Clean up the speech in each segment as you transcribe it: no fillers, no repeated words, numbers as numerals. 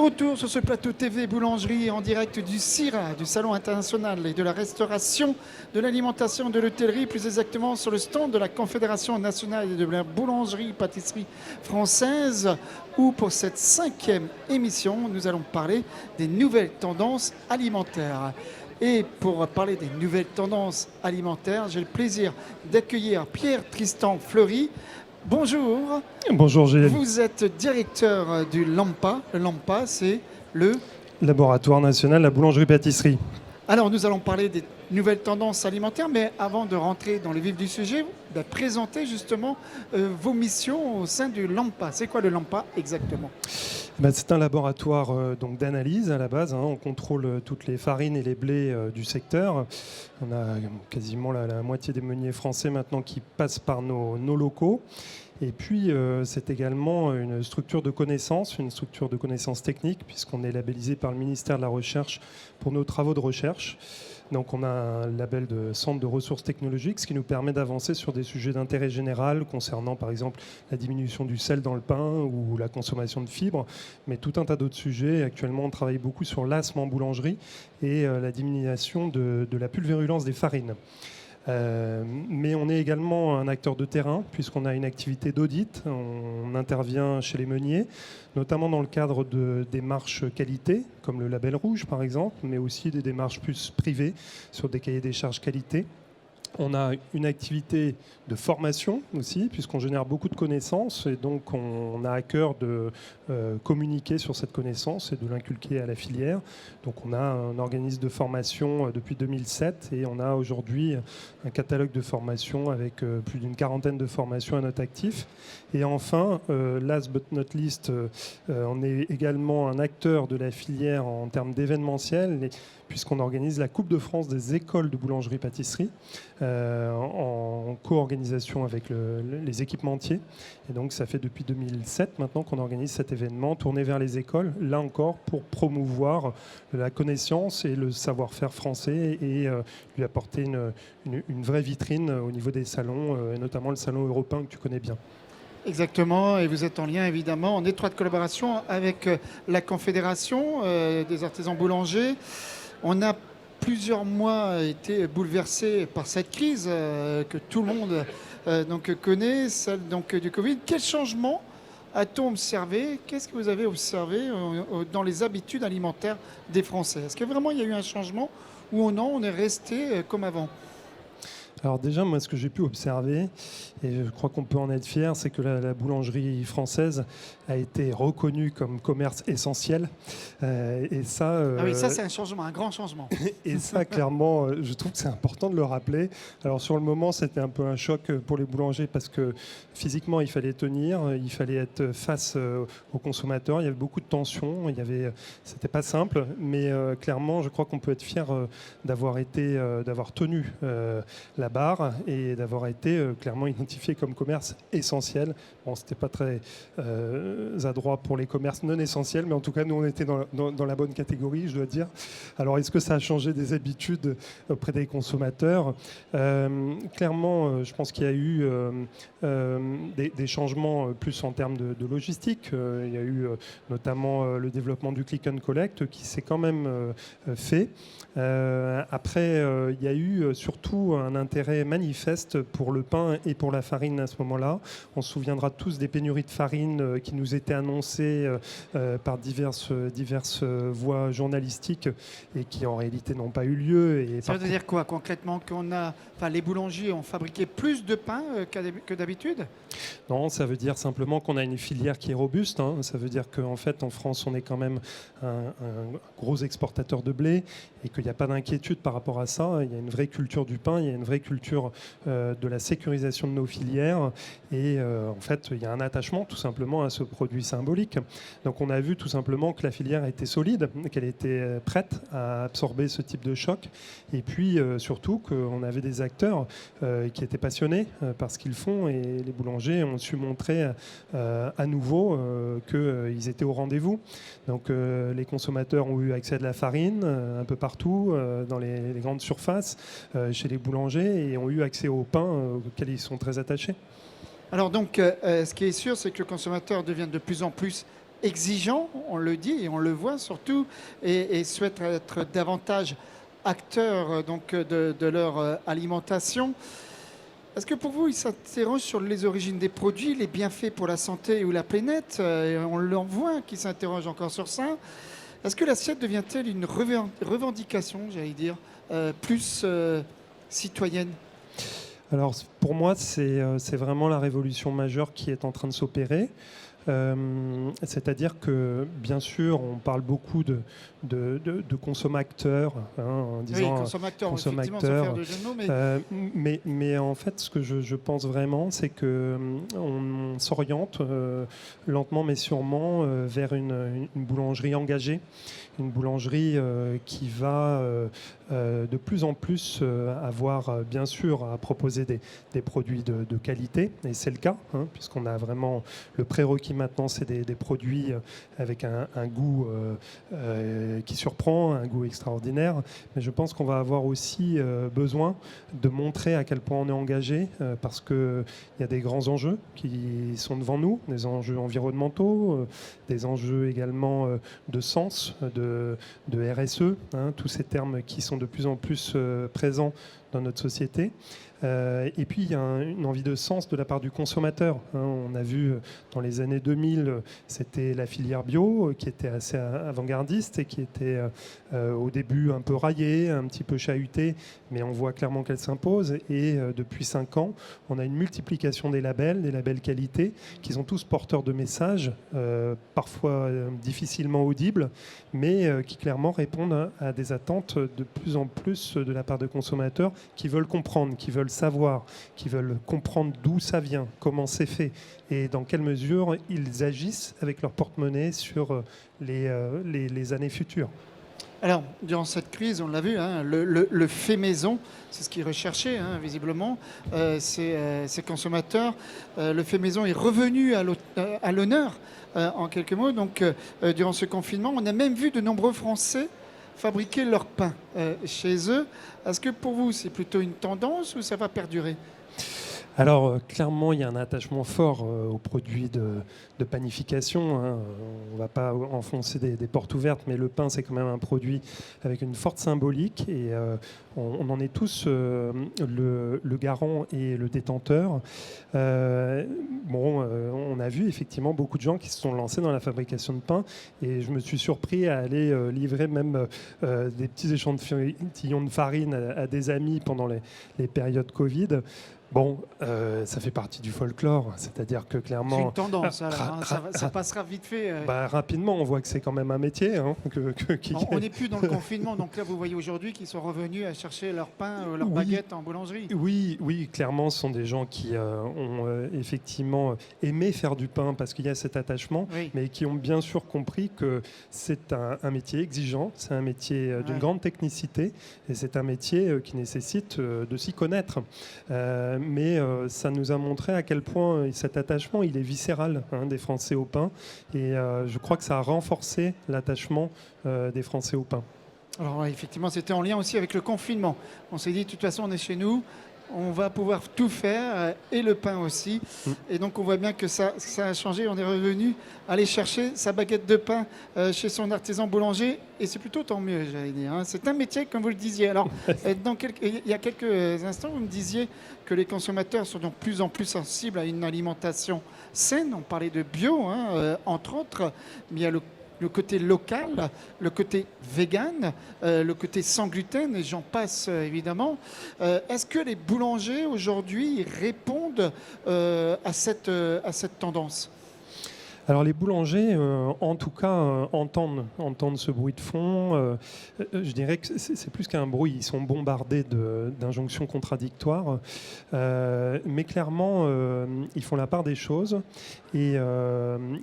retour sur ce plateau TV Boulangerie en direct du CIRA, du Salon international et de la restauration, de l'alimentation et de l'hôtellerie, plus exactement sur le stand de la Confédération nationale de la boulangerie-pâtisserie française, où pour cette 5e émission, nous allons parler des nouvelles tendances alimentaires. Et pour parler des nouvelles tendances alimentaires, j'ai le plaisir d'accueillir Pierre Tristan Fleury. Bonjour. Bonjour Gilles. Vous êtes directeur du LAMPA. Le LAMPA, c'est le Laboratoire national de la boulangerie-pâtisserie. Alors, nous allons parler des nouvelles tendances alimentaires, mais avant de rentrer dans le vif du sujet, présenter justement vos missions au sein du LAMPA. C'est quoi le LAMPA exactement ? C'est un laboratoire d'analyse à la base. On contrôle toutes les farines et les blés du secteur. On a quasiment la moitié des meuniers français maintenant qui passent par nos locaux. Et puis, c'est également une structure de connaissances techniques, puisqu'on est labellisé par le ministère de la Recherche pour nos travaux de recherche. Donc, on a un label de centre de ressources technologiques, ce qui nous permet d'avancer sur des sujets d'intérêt général concernant, par exemple, la diminution du sel dans le pain ou la consommation de fibres, mais tout un tas d'autres sujets. Actuellement, on travaille beaucoup sur l'asthme en boulangerie et la diminution de la pulvérulence des farines. Mais on est également un acteur de terrain puisqu'on a une activité d'audit. On intervient chez les meuniers, notamment dans le cadre de démarches qualité, comme le label rouge par exemple, mais aussi des démarches plus privées sur des cahiers des charges qualité. On a une activité de formation aussi, puisqu'on génère beaucoup de connaissances et donc on a à cœur de communiquer sur cette connaissance et de l'inculquer à la filière. Donc on a un organisme de formation depuis 2007 et on a aujourd'hui un catalogue de formation avec plus d'une quarantaine de formations à notre actif. Et enfin, last but not least, on est également un acteur de la filière en termes d'événementiel, puisqu'on organise la Coupe de France des écoles de boulangerie-pâtisserie en co-organisation avec les équipementiers. Et donc ça fait depuis 2007 maintenant qu'on organise cet événement tourné vers les écoles, là encore pour promouvoir la connaissance et le savoir-faire français et lui apporter une vraie vitrine au niveau des salons, et notamment le salon européen que tu connais bien. Exactement, et vous êtes en lien évidemment, en étroite collaboration avec la Confédération des artisans boulangers. On a plusieurs mois été bouleversés par cette crise que tout le monde connaît, celle du Covid. Quel changement a-t-on observé ? Qu'est-ce que vous avez observé dans les habitudes alimentaires des Français ? Est-ce que vraiment il y a eu un changement ou non, on est resté comme avant ? Alors déjà, moi, ce que j'ai pu observer, et je crois qu'on peut en être fier, c'est que la boulangerie française a été reconnue comme commerce essentiel. Et ça, ah oui, ça c'est un changement, un grand changement. Et ça, clairement, je trouve que c'est important de le rappeler. Alors sur le moment, c'était un peu un choc pour les boulangers parce que physiquement, il fallait tenir, il fallait être face aux consommateurs. Il y avait beaucoup de tensions, c'était pas simple, mais clairement, je crois qu'on peut être fier d'avoir tenu la barre et d'avoir été clairement identifié comme commerce essentiel. Bon, c'était pas très adroit pour les commerces non essentiels, mais en tout cas, nous, on était dans la bonne catégorie, je dois dire. Alors, est-ce que ça a changé des habitudes auprès des consommateurs ? Clairement, je pense qu'il y a eu des changements plus en termes de logistique. Il y a eu notamment le développement du click and collect qui s'est quand même fait. Après, il y a eu surtout un intérêt manifeste pour le pain et pour la farine à ce moment-là. On se souviendra tous des pénuries de farine qui nous étaient annoncées par diverses voies journalistiques et qui en réalité n'ont pas eu lieu. Et ça veut dire quoi concrètement ? Les boulangers ont fabriqué plus de pain que d'habitude ? Non, ça veut dire simplement qu'on a une filière qui est robuste. Ça veut dire qu'en fait, en France, on est quand même un gros exportateur de blé et qu'il n'y a pas d'inquiétude par rapport à ça. Il y a une vraie culture du pain, il y a une vraie culture de la sécurisation de nos filières et en fait, il y a un attachement tout simplement à ce produit symbolique. Donc on a vu tout simplement que la filière était solide, qu'elle était prête à absorber ce type de choc et puis surtout qu'on avait des acteurs qui étaient passionnés par ce qu'ils font et les boulangers ont su montrer à nouveau qu'ils étaient au rendez-vous. Donc les consommateurs ont eu accès à de la farine un peu partout dans les grandes surfaces, chez les boulangers et ont eu accès au pain auquel ils sont très attachés. Alors donc, ce qui est sûr, c'est que le consommateur devient de plus en plus exigeants, on le dit et on le voit surtout, et souhaitent être davantage acteurs donc, de leur alimentation. Est-ce que pour vous, ils s'interrogent sur les origines des produits, les bienfaits pour la santé ou la planète? On l'en voit qui s'interrogent encore sur ça. Est-ce que l'assiette devient-elle une revendication, j'allais dire, plus citoyenne? Alors pour moi, c'est vraiment la révolution majeure qui est en train de s'opérer. C'est-à-dire que, bien sûr, on parle beaucoup de consommateurs, en disant oui, consommateurs, effectivement, sans faire de jeu de mots, mais en fait, ce que je pense vraiment, c'est qu'on s'oriente lentement mais sûrement vers une boulangerie engagée, une boulangerie qui va de plus en plus avoir, bien sûr, à proposer des produits de qualité, et c'est le cas, puisqu'on a vraiment le prérequis maintenant, c'est des produits avec un goût qui surprend, un goût extraordinaire. Mais je pense qu'on va avoir aussi besoin de montrer à quel point on est engagé, parce qu'il y a des grands enjeux qui sont devant nous, des enjeux environnementaux, des enjeux également de sens, de RSE, tous ces termes qui sont de plus en plus présents dans notre société. Et puis il y a une envie de sens de la part du consommateur. On a vu dans les années 2000, c'était la filière bio qui était assez avant-gardiste et qui était au début un peu raillée, un petit peu chahutée, mais on voit clairement qu'elle s'impose. Et depuis 5 ans, on a une multiplication des labels qualité, qui sont tous porteurs de messages, parfois difficilement audibles, mais qui clairement répondent à des attentes de plus en plus de la part de consommateurs qui veulent comprendre, qui veulent savoir, qui veulent comprendre d'où ça vient, comment c'est fait et dans quelle mesure ils agissent avec leur porte-monnaie sur les années futures. Alors, durant cette crise, on l'a vu, le fait maison, c'est ce qui est recherché, visiblement, ces consommateurs. Le fait maison est revenu à l'honneur, en quelques mots. Donc, durant ce confinement, on a même vu de nombreux Français fabriquer leur pain chez eux. Est-ce que pour vous, c'est plutôt une tendance ou ça va perdurer ? Alors, clairement, il y a un attachement fort aux produits de panification. On ne va pas enfoncer des portes ouvertes, mais le pain, c'est quand même un produit avec une forte symbolique. Et on en est tous le garant et le détenteur. On a vu effectivement beaucoup de gens qui se sont lancés dans la fabrication de pain. Et je me suis surpris à aller livrer même des petits échantillons de farine à des amis pendant les périodes Covid. Bon, ça fait partie du folklore, c'est-à-dire que clairement... C'est une tendance, ça passera vite fait. Rapidement, on voit que c'est quand même un métier. On n'est plus dans le confinement, donc là vous voyez aujourd'hui qu'ils sont revenus à chercher leur pain, leur baguette en boulangerie. Oui, clairement, ce sont des gens qui ont effectivement aimé faire du pain parce qu'il y a cet attachement, mais qui ont bien sûr compris que c'est un métier exigeant, c'est un métier d'une grande technicité, et c'est un métier qui nécessite de s'y connaître. Mais ça nous a montré à quel point cet attachement il est viscéral des Français au pain, et je crois que ça a renforcé l'attachement des Français au pain. Alors effectivement, c'était en lien aussi avec le confinement. On s'est dit de toute façon on est chez nous, on va pouvoir tout faire, et le pain aussi. Et donc on voit bien que ça a changé. On est revenu aller chercher sa baguette de pain chez son artisan boulanger, et c'est plutôt tant mieux, j'allais dire. C'est un métier, comme vous le disiez. Alors, il y a quelques instants, vous me disiez que les consommateurs sont de plus en plus sensibles à une alimentation saine. On parlait de bio, entre autres, mais il y a le côté local, le côté vegan, le côté sans gluten, et j'en passe évidemment. Est-ce que les boulangers aujourd'hui répondent à cette tendance ? Alors les boulangers, en tout cas, entendent ce bruit de fond. Je dirais que c'est plus qu'un bruit. Ils sont bombardés d'injonctions contradictoires. Mais clairement, ils font la part des choses. Et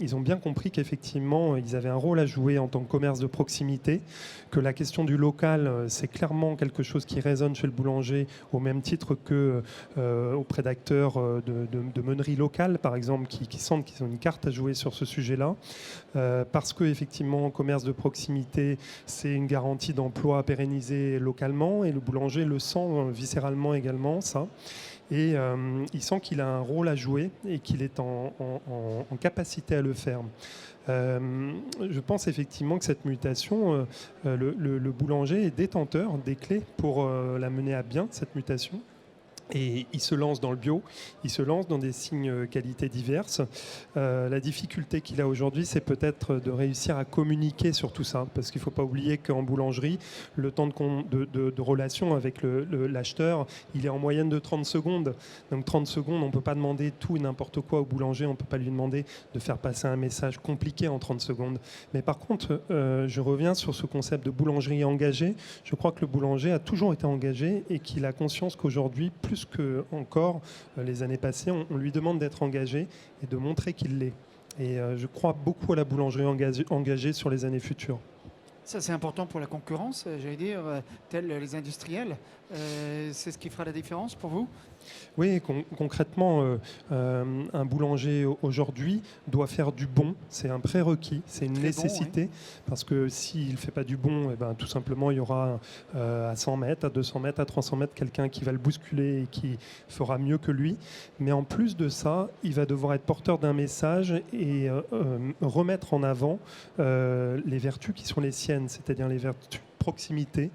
ils ont bien compris qu'effectivement, ils avaient un rôle à jouer en tant que commerce de proximité, que la question du local, c'est clairement quelque chose qui résonne chez le boulanger, au même titre qu'auprès d'acteurs de meuneries locales, par exemple, qui sentent qu'ils ont une carte à jouer sur sur ce sujet-là, parce que effectivement, commerce de proximité, c'est une garantie d'emploi pérennisée localement, et le boulanger le sent viscéralement également, ça. Et il sent qu'il a un rôle à jouer et qu'il est en capacité à le faire. Je pense effectivement que cette mutation, le boulanger est détenteur des clés pour la mener à bien, cette mutation. Et il se lance dans le bio, il se lance dans des signes qualité diverses. La difficulté qu'il a aujourd'hui, c'est peut-être de réussir à communiquer sur tout ça, parce qu'il ne faut pas oublier qu'en boulangerie, le temps de relation avec l'acheteur, il est en moyenne de 30 secondes. Donc 30 secondes, on ne peut pas demander tout et n'importe quoi au boulanger, on ne peut pas lui demander de faire passer un message compliqué en 30 secondes. Mais par contre, je reviens sur ce concept de boulangerie engagée. Je crois que le boulanger a toujours été engagé et qu'il a conscience qu'aujourd'hui, plus que encore les années passées, on lui demande d'être engagé et de montrer qu'il l'est. Et je crois beaucoup à la boulangerie engagée sur les années futures. Ça, c'est important pour la concurrence, j'allais dire, tels les industriels. C'est ce qui fera la différence pour vous ? Oui, concrètement, un boulanger aujourd'hui doit faire du bon. C'est un prérequis, c'est une nécessité. Bon, oui. Parce que s'il ne fait pas du bon, tout simplement, il y aura à 100 mètres, à 200 mètres, à 300 mètres, quelqu'un qui va le bousculer et qui fera mieux que lui. Mais en plus de ça, il va devoir être porteur d'un message et remettre en avant les vertus qui sont les siennes, c'est-à-dire les vertus proximité,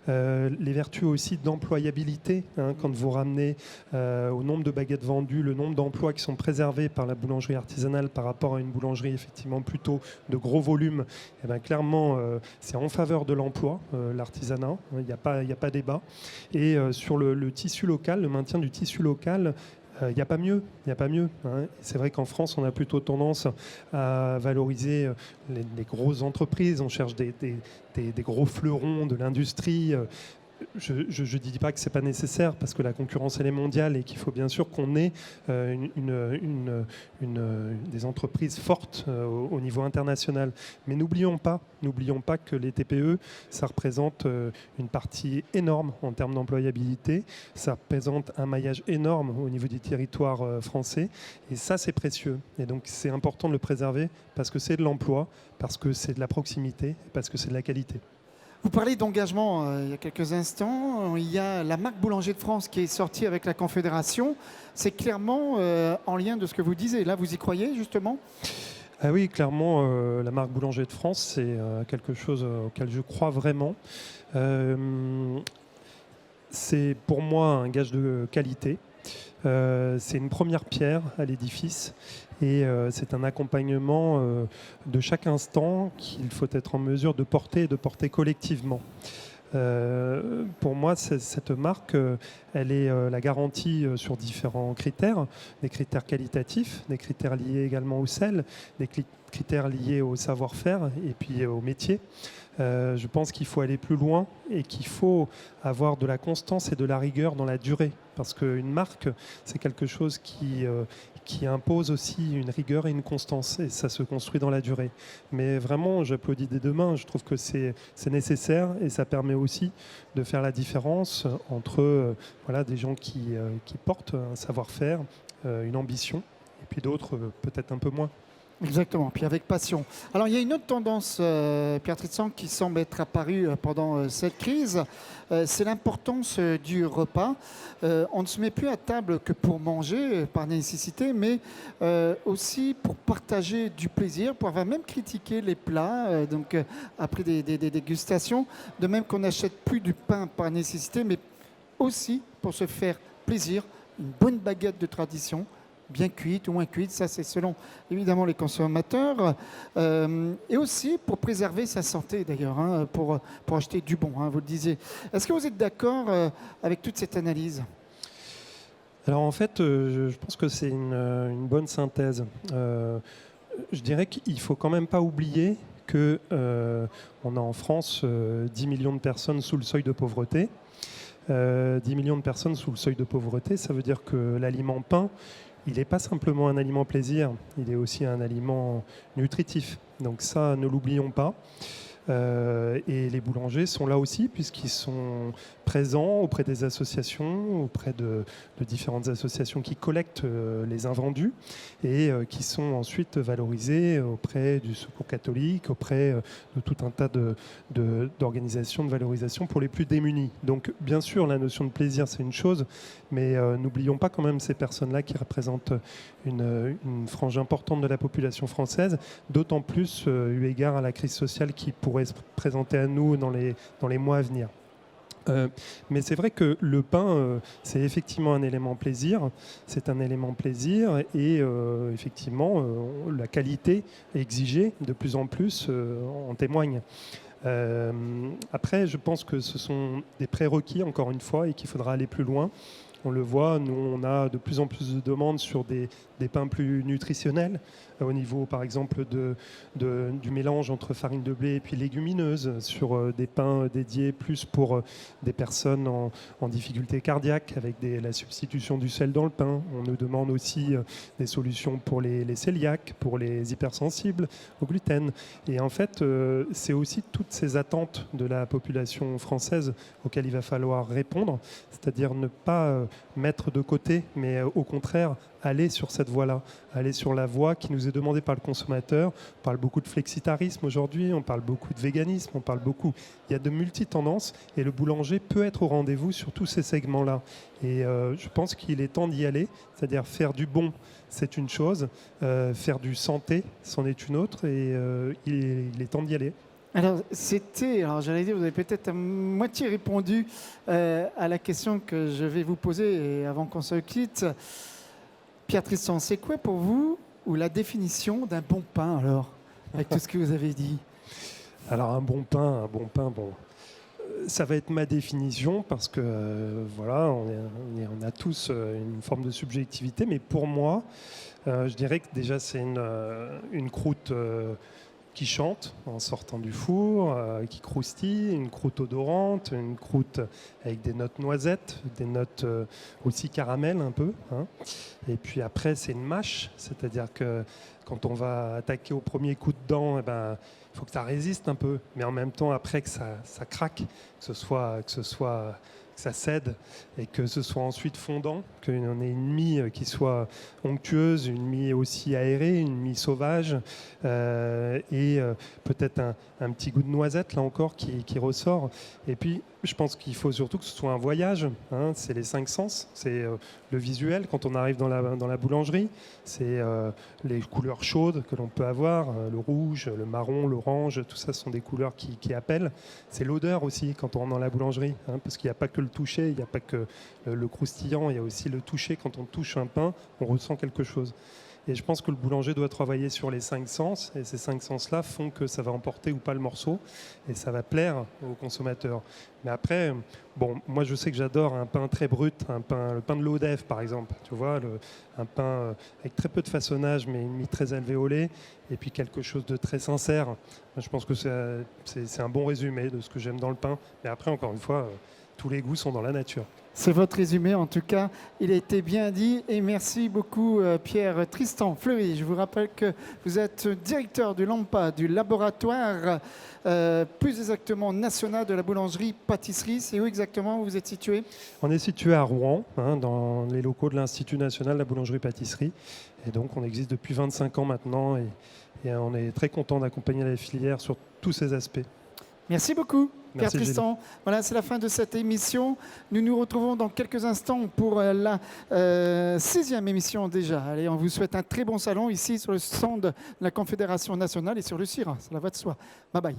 les vertus aussi d'employabilité, quand vous ramenez au nombre de baguettes vendues, le nombre d'emplois qui sont préservés par la boulangerie artisanale par rapport à une boulangerie effectivement plutôt de gros volume, clairement c'est en faveur de l'emploi, l'artisanat, il n'y a pas débat. Et sur le tissu local, le maintien du tissu local, il n'y a pas mieux, hein. C'est vrai qu'en France, on a plutôt tendance à valoriser les grosses entreprises. On cherche des gros fleurons de l'industrie. Je ne dis pas que ce n'est pas nécessaire parce que la concurrence elle est mondiale et qu'il faut bien sûr qu'on ait des entreprises fortes au niveau international. Mais n'oublions pas que les TPE, ça représente une partie énorme en termes d'employabilité. Ça représente un maillage énorme au niveau du territoire français. Et ça, c'est précieux. Et donc, c'est important de le préserver parce que c'est de l'emploi, parce que c'est de la proximité, parce que c'est de la qualité. Vous parlez d'engagement il y a quelques instants. Il y a la marque Boulanger de France qui est sortie avec la Confédération. C'est clairement en lien de ce que vous disiez. Là, vous y croyez justement ? Ah oui, clairement, la marque Boulanger de France, c'est quelque chose auquel je crois vraiment. C'est pour moi un gage de qualité. C'est une première pierre à l'édifice et c'est un accompagnement de chaque instant qu'il faut être en mesure de porter et de porter collectivement. Pour moi, cette marque, elle est la garantie sur différents critères, des critères qualitatifs, des critères liés également au sel, des critères liés au savoir-faire et puis au métier. Je pense qu'il faut aller plus loin et qu'il faut avoir de la constance et de la rigueur dans la durée. Parce qu'une marque, c'est quelque chose qui impose aussi une rigueur et une constance. Et ça se construit dans la durée. Mais vraiment, j'applaudis des deux mains. Je trouve que c'est nécessaire et ça permet aussi de faire la différence entre des gens qui portent un savoir-faire, une ambition, et puis d'autres peut-être un peu moins. Exactement, puis avec passion. Alors il y a une autre tendance, Pierre Tristan, qui semble être apparue pendant cette crise, c'est l'importance du repas. On ne se met plus à table que pour manger, par nécessité, mais aussi pour partager du plaisir, pour avoir même critiqué les plats, donc après des dégustations, de même qu'on n'achète plus du pain par nécessité, mais aussi pour se faire plaisir, une bonne baguette de tradition, bien cuite ou moins cuite, ça c'est selon évidemment les consommateurs, et aussi pour préserver sa santé d'ailleurs, hein, pour acheter du bon, hein, vous le disiez. Est-ce que vous êtes d'accord avec toute cette analyse ? Alors en fait, je pense que c'est une bonne synthèse. Je dirais qu'il ne faut quand même pas oublier qu'on a en France 10 millions de personnes sous le seuil de pauvreté. 10 millions de personnes sous le seuil de pauvreté, ça veut dire que l'aliment pain, il n'est pas simplement un aliment plaisir, il est aussi un aliment nutritif. Donc ça, ne l'oublions pas. Et les boulangers sont là aussi puisqu'ils sont présents auprès des associations, auprès de différentes associations qui collectent les invendus et qui sont ensuite valorisés auprès du Secours catholique, auprès de tout un tas d'organisations de valorisation pour les plus démunis. Donc bien sûr, la notion de plaisir, c'est une chose, mais n'oublions pas quand même ces personnes-là qui représentent une frange importante de la population française, d'autant plus eu égard à la crise sociale qui pourrait se présenter à nous dans les mois à venir. Mais c'est vrai que le pain, c'est effectivement un élément plaisir. C'est un élément plaisir et effectivement, la qualité exigée de plus en plus en témoigne. Après, je pense que ce sont des prérequis, encore une fois, et qu'il faudra aller plus loin. On le voit, nous, on a de plus en plus de demandes sur des pains plus nutritionnels, au niveau, par exemple, du mélange entre farine de blé et puis légumineuse, sur des pains dédiés plus pour des personnes en difficulté cardiaque, avec la substitution du sel dans le pain. On nous demande aussi des solutions pour les cœliaques, pour les hypersensibles au gluten. Et en fait, c'est aussi toutes ces attentes de la population française auxquelles il va falloir répondre, c'est-à-dire ne pas mettre de côté, mais au contraire, aller sur cette voie-là, aller sur la voie qui nous est demandée par le consommateur. On parle beaucoup de flexitarisme aujourd'hui, on parle beaucoup de véganisme, on parle beaucoup... Il y a de multi-tendances et le boulanger peut être au rendez-vous sur tous ces segments-là. Et je pense qu'il est temps d'y aller, c'est-à-dire faire du bon, c'est une chose, faire du santé, c'en est une autre, et il est temps d'y aller. Alors, j'allais dire, vous avez peut-être à moitié répondu à la question que je vais vous poser avant qu'on se quitte. Pierre Tristan, c'est quoi pour vous ou la définition d'un bon pain, alors, avec tout ce que vous avez dit? Alors, un bon pain, bon, ça va être ma définition parce que, voilà, on a tous une forme de subjectivité, mais pour moi, je dirais que déjà, c'est une croûte... qui chante en sortant du four, qui croustille, une croûte odorante, une croûte avec des notes noisettes, des notes aussi caramel un peu. Hein. Et puis après, c'est une mâche, c'est-à-dire que quand on va attaquer au premier coup de dent, eh ben, il faut que ça résiste un peu, mais en même temps, après que ça craque, que ça cède et que ce soit ensuite fondant, qu'on ait une mie qui soit onctueuse, une mie aussi aérée, une mie sauvage et peut-être un petit goût de noisette là encore qui ressort. Et puis je pense qu'il faut surtout que ce soit un voyage, hein, c'est les 5 sens, c'est le visuel quand on arrive dans la boulangerie, c'est les couleurs chaudes que l'on peut avoir, le rouge, le marron, l'orange, tout ça sont des couleurs qui appellent. C'est l'odeur aussi quand on rentre dans la boulangerie, hein, parce qu'il n'y a pas que le toucher, il n'y a pas que le croustillant, il y a aussi le toucher. Quand on touche un pain, on ressent quelque chose. Et je pense que le boulanger doit travailler sur les 5 sens, et ces 5 sens-là font que ça va emporter ou pas le morceau, et ça va plaire aux consommateurs. Mais après, bon, moi je sais que j'adore un pain très brut, le pain de l'Odef par exemple, tu vois, un pain avec très peu de façonnage, mais une mie très alvéolée, et puis quelque chose de très sincère. Je pense que c'est un bon résumé de ce que j'aime dans le pain. Mais après, encore une fois, tous les goûts sont dans la nature. C'est votre résumé, en tout cas, il a été bien dit. Et merci beaucoup, Pierre Tristan Fleury. Je vous rappelle que vous êtes directeur du LAMPA, du laboratoire, plus exactement national de la boulangerie-pâtisserie. C'est où exactement où vous êtes situé? On est situé à Rouen, hein, dans les locaux de l'Institut national de la boulangerie-pâtisserie. Et donc, on existe depuis 25 ans maintenant. Et on est très content d'accompagner la filière sur tous ces aspects. Merci beaucoup, Pierre Merci, Tristan. Voilà, c'est la fin de cette émission. Nous nous retrouvons dans quelques instants pour la 6e émission déjà. Allez, on vous souhaite un très bon salon ici sur le stand de la Confédération nationale et sur le CIRA. Ça va de soi. Bye bye.